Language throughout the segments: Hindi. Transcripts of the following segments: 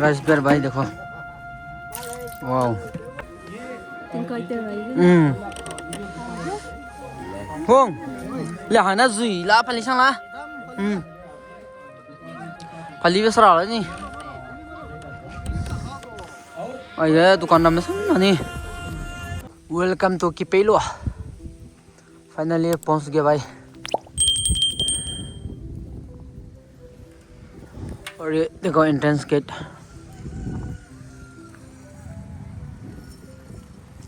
गाइस पेड़ भाई देखो wow Hùng là hàng nó gì lá phải đi sang lá phải đi với sao đấy nhỉ ấy đấy tụi con nằm xuống này welcome to Kipelo finally पहुंच गए भाई और ये देखो एंट्रेंस गेट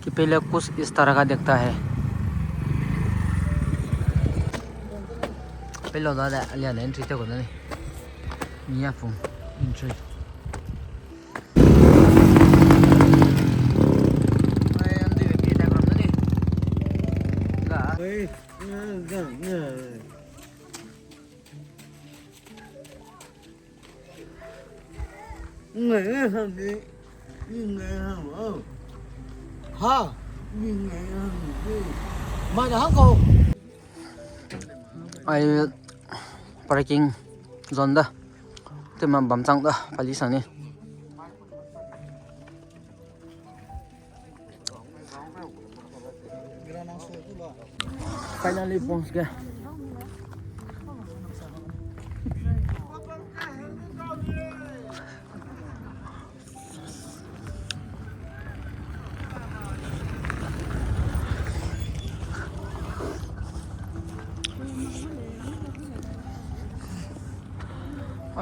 Kipelo कुछ इस तरह का दिखता है Kipelo đó là liền entry tới của nó này Mia Phùng entry đây em đi về phía đây còn nữa đi cả người không đi người không ha người không mà là không ai parking zone đó thì mà bấm trắng đó phải đi sang đi finally पहुंच गए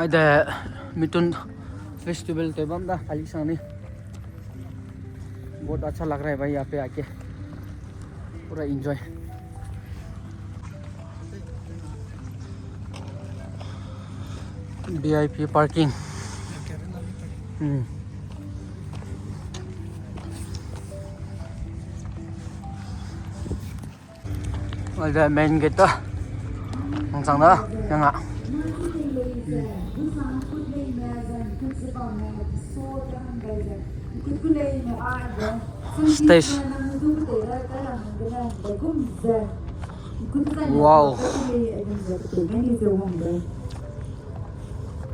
इधर मिथुन फेस्टिवल के बंदा खाली सामने बहुत अच्छा लग रहा है भाई यहाँ पे आके पूरा एंजॉय VIP पार्किंग इधर मेन गेट तो sang đó chẳng ạ stage wow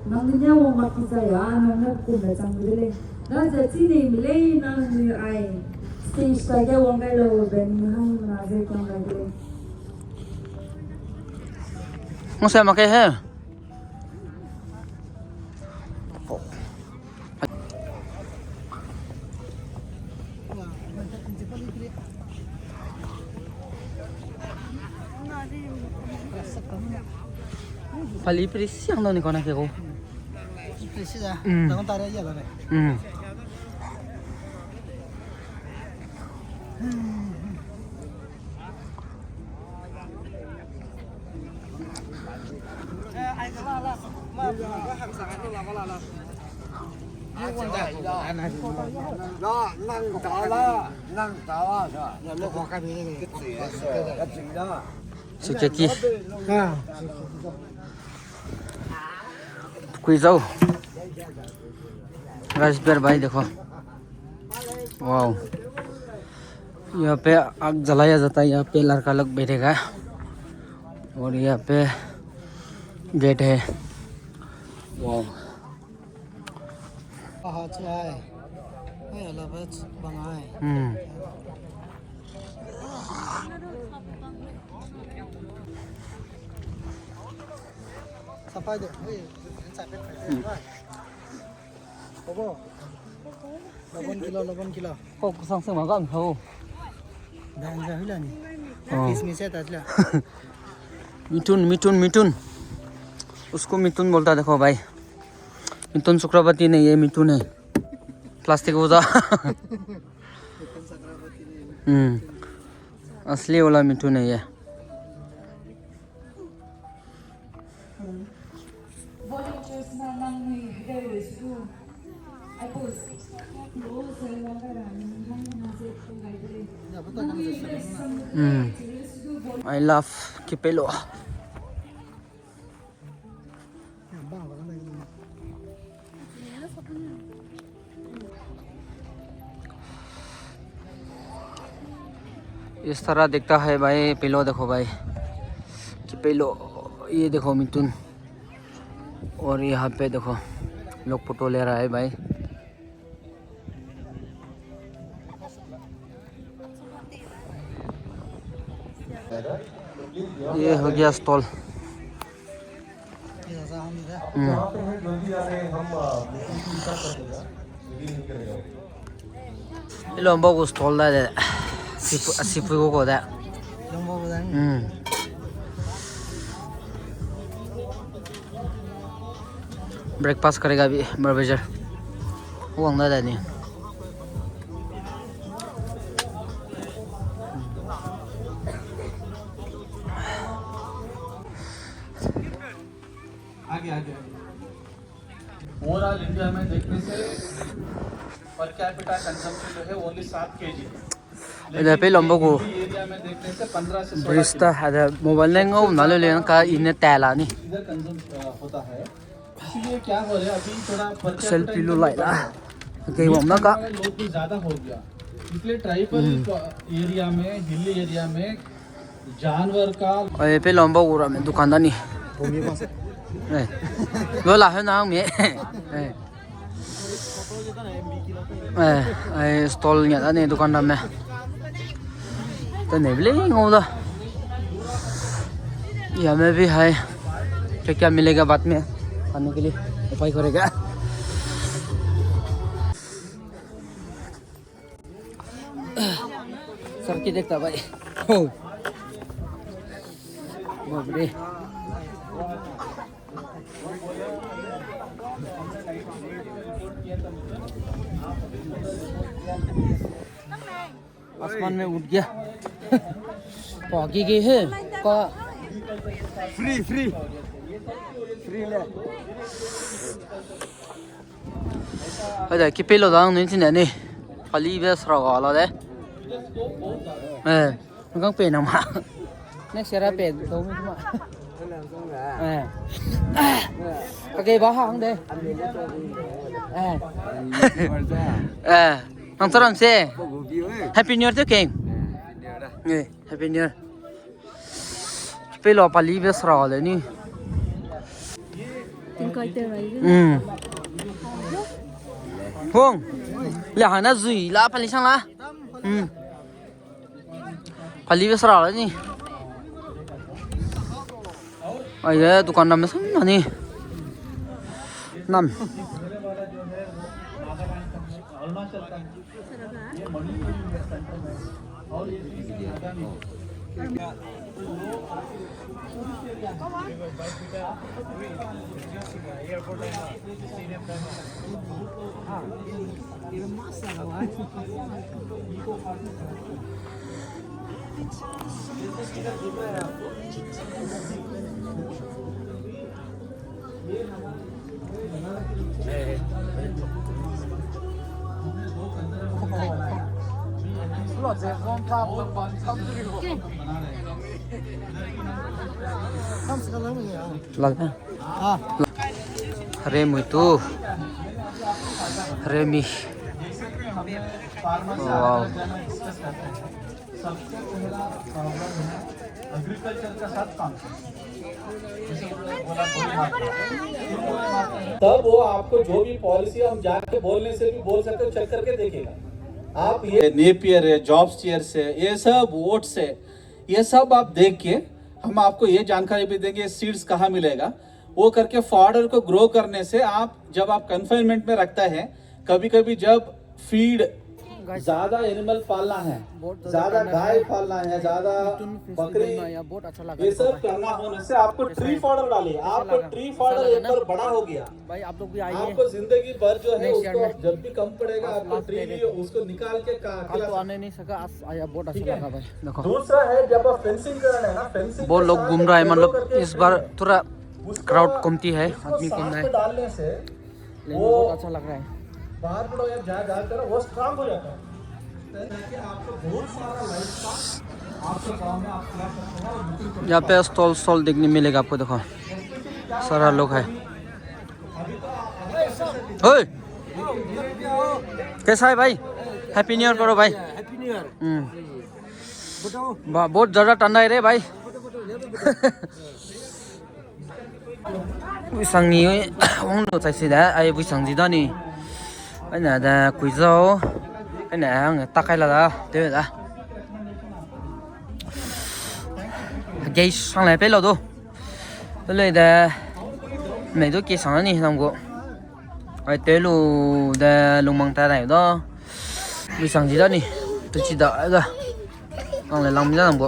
nang nya wo ma ki sa ya nang na ku na chang le na ja chi ni mi le nang ni ai stage ta ga wo ngai lo ben hai na ze chang lai le không xem mà cái hết Pali presi yang nih konak aku. presi ya tangan tarik aja lah Sukeki. कोई जाओ गाइस पेड़ भाई देखो वाओ यहाँ पे आग जलाया जाता है यहाँ पे लड़का लोग बैठेगा और यहाँ पे गेट है wow sampai deh sampai Bobo 8 kilo kok sang makan kau dah hilang ni kismisnya tadi मिथुन उसको मिथुन बोलता देखो भाई मिथुन चक्रवर्ती नहीं ये मिथुन है प्लास्टिक बोझा असली वाला मिथुन है ये I love Kipelo. इस तरह दिखता है भाई पिलो देखो भाई Kipelo ये देखो मिथुन और यहाँ पे देखो लोग फोटो ले रहा है भाई। ये हो गया स्टॉल। लंबा को स्टॉल दा दे सिपु को दा ब्रेकफास्ट करेगा अभी बर्बेजर वो अंदर है नहीं। ओवरऑल इंडिया में देखने से पर कैपिटा कंजम्पशन जो है ओनली 7 kg इधर पे लंबो को एरिया में देखने से 15 से 16 ब्रिस्टा है मोबाइल ने ngau ना ले लेना का इन्हें टैला नहीं इधर कंज्यूम होता है। इसलिए क्या हो रहा है अभी थोड़ा पर सेल्फी लो लाइला कहीं वो ना का लोग भी ज्यादा हो गया, इसलिए ट्राइबल एरिया में हिली एरिया में जानवर का और ये पे लंबो को रहा में दुकानदार नहीं lo là hơn nào mẹ stall nhận ra này दुकान में तो नहीं ले ngô đó। यहाँ में भी है क्या क्या मिलेगा बाद में खाने के लिए उपाय करेगा। सर की देखता भाई बाप रे आसमान में उठ गया पहुंची गई है का फ्री ले अरे कि पेलो दांग नहीं थी ने खाली बस रहा वाला दे nó có tiền nào mà nó sẽ ra tiền đâu mà cái báo hàng đây Ang sarap siya. Happy New Year to King. Happy New Year. Pelo palibes raw le ni. Tin coi tên vậy. Hong. Le hana zui la pali sang la. Palibes raw le ni. Ay दुकान में सब ना ni. Nam. Lagna. Remi tu. Remi. Wow. सबसे पहला प्रॉब्लम है एग्रीकल्चर का साथ काम तब वो आपको जो भी पॉलिसी हम जाके बोलने से भी बोल सकते हो, चेक करके देखेगा। आप ये नेपियर है, जॉब स्टीयर्स है, ये सब वोट्स है, ये सब आप देख के हम आपको ये जानकारी भी देंगे सीड्स कहाँ मिलेगा। वो करके फॉर्डर को ग्रो करने से आप जब आप कन्फाइनमेंट में रखता है, कभी कभी जब फीड ज्यादा एनिमल पालना है, ज्यादा गाय पालना है, ज्यादा बकरी, ये सब करना होने से आपको ट्री फॉर्डर डालिए। आपको ट्री फॉर्डर एक बार बड़ा हो गया भाई आप लोग भी आइए। आपको जिंदगी भर जो है उसको जब भी कम पड़ेगा आपको ट्री भी उसको निकाल के तो आने नहीं सका आया बहुत अच्छा लगा भाई। देखो दूसरा है जब आप फेंसिंग कर रहे हैं ना, फेंसिंग बहुत लोग घूम रहा है, मतलब इस बार थोड़ा क्राउड कमती है, आदमी कम है, डालने से वो बहुत अच्छा लग रहा है। बाहर पड़ो या जाकर वो स्ट्रांग हो जाता है। आपको बहुत सारा लाइफ का आपके गांव में आप खिला सकते हैं। यहाँ पे स्टॉल देखने मिलेगा आपको। देखो सारा लोग है। ओए कैसा है भाई? हैप्पी न्यू ईयर करो भाई। Happy new year. बहुत ज़्यादा ठंडा है रे भाई। buổi sáng nghỉ uống nước tại xí đã ai buổi sáng gì đó nè cái này là quỷ dâu cái này người ta khai là đó thế đó cái sáng lại bé lâu đâu cái này là mấy đứa kia sáng này làm gì ai tới lu là lùng măng ta này đó buổi sáng gì đó nè tôi chỉ đợi rồi còn lại làm gì làm gì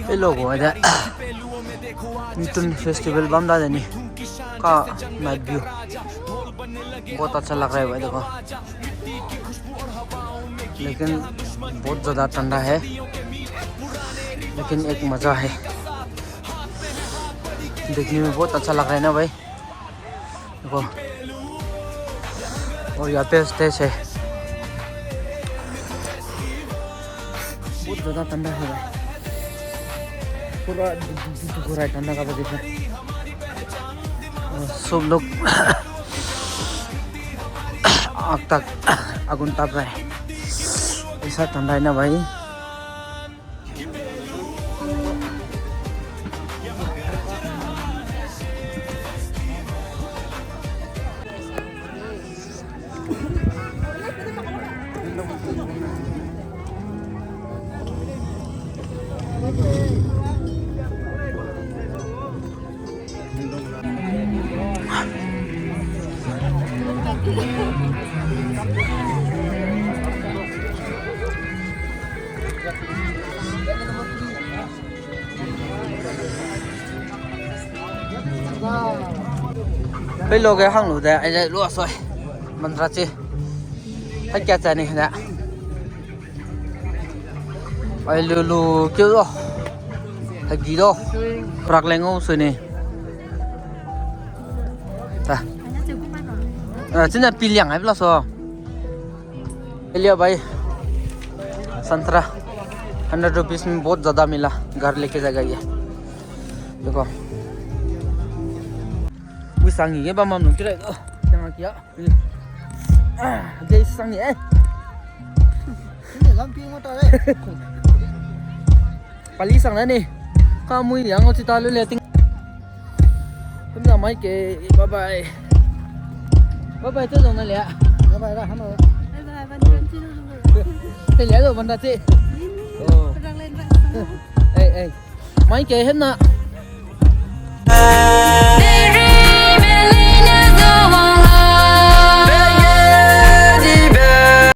ये लोग हो इधर मिथुन फेस्टिवल बम डाले नहीं का नाइट व्यू बहुत अच्छा लग रहा है भाई देखो लेकिन बहुत ज़्यादा ठंडा है लेकिन एक मज़ा है देखने में बहुत अच्छा लग रहा है ना भाई देखो और यहाँ पे स्टेज है बहुत ज़्यादा ठंडा है भाई पूरा पूरा ठंडा का वजह से सब लोग आग तक आगुन ताप रहा है ऐसा ठंडा है ना भाई bây giờ cái hàng lúa đây anh đây lúa rồi mình ra chi hết cả trái này nè ai lúa kêu đó hay gì đó bạc lên ngô rồi nè chính là pin liang hay là sao लिया भाई संतरा 100 रुपीस में बहुत ज़्यादा मिला घर लेके जाएगा ये देखो वो सांगी ये बाम हम लोग किराए तो क्या किया ये सांगी है ini lampi motor पाली सांग ना नहीं काम मुई yang ngau cita lu leting cũng là mấy cái bye bye bye bye tới rồi này lẹ bye bye dah hama thì lẽ rồi mình đã chị ê mấy cái hết nè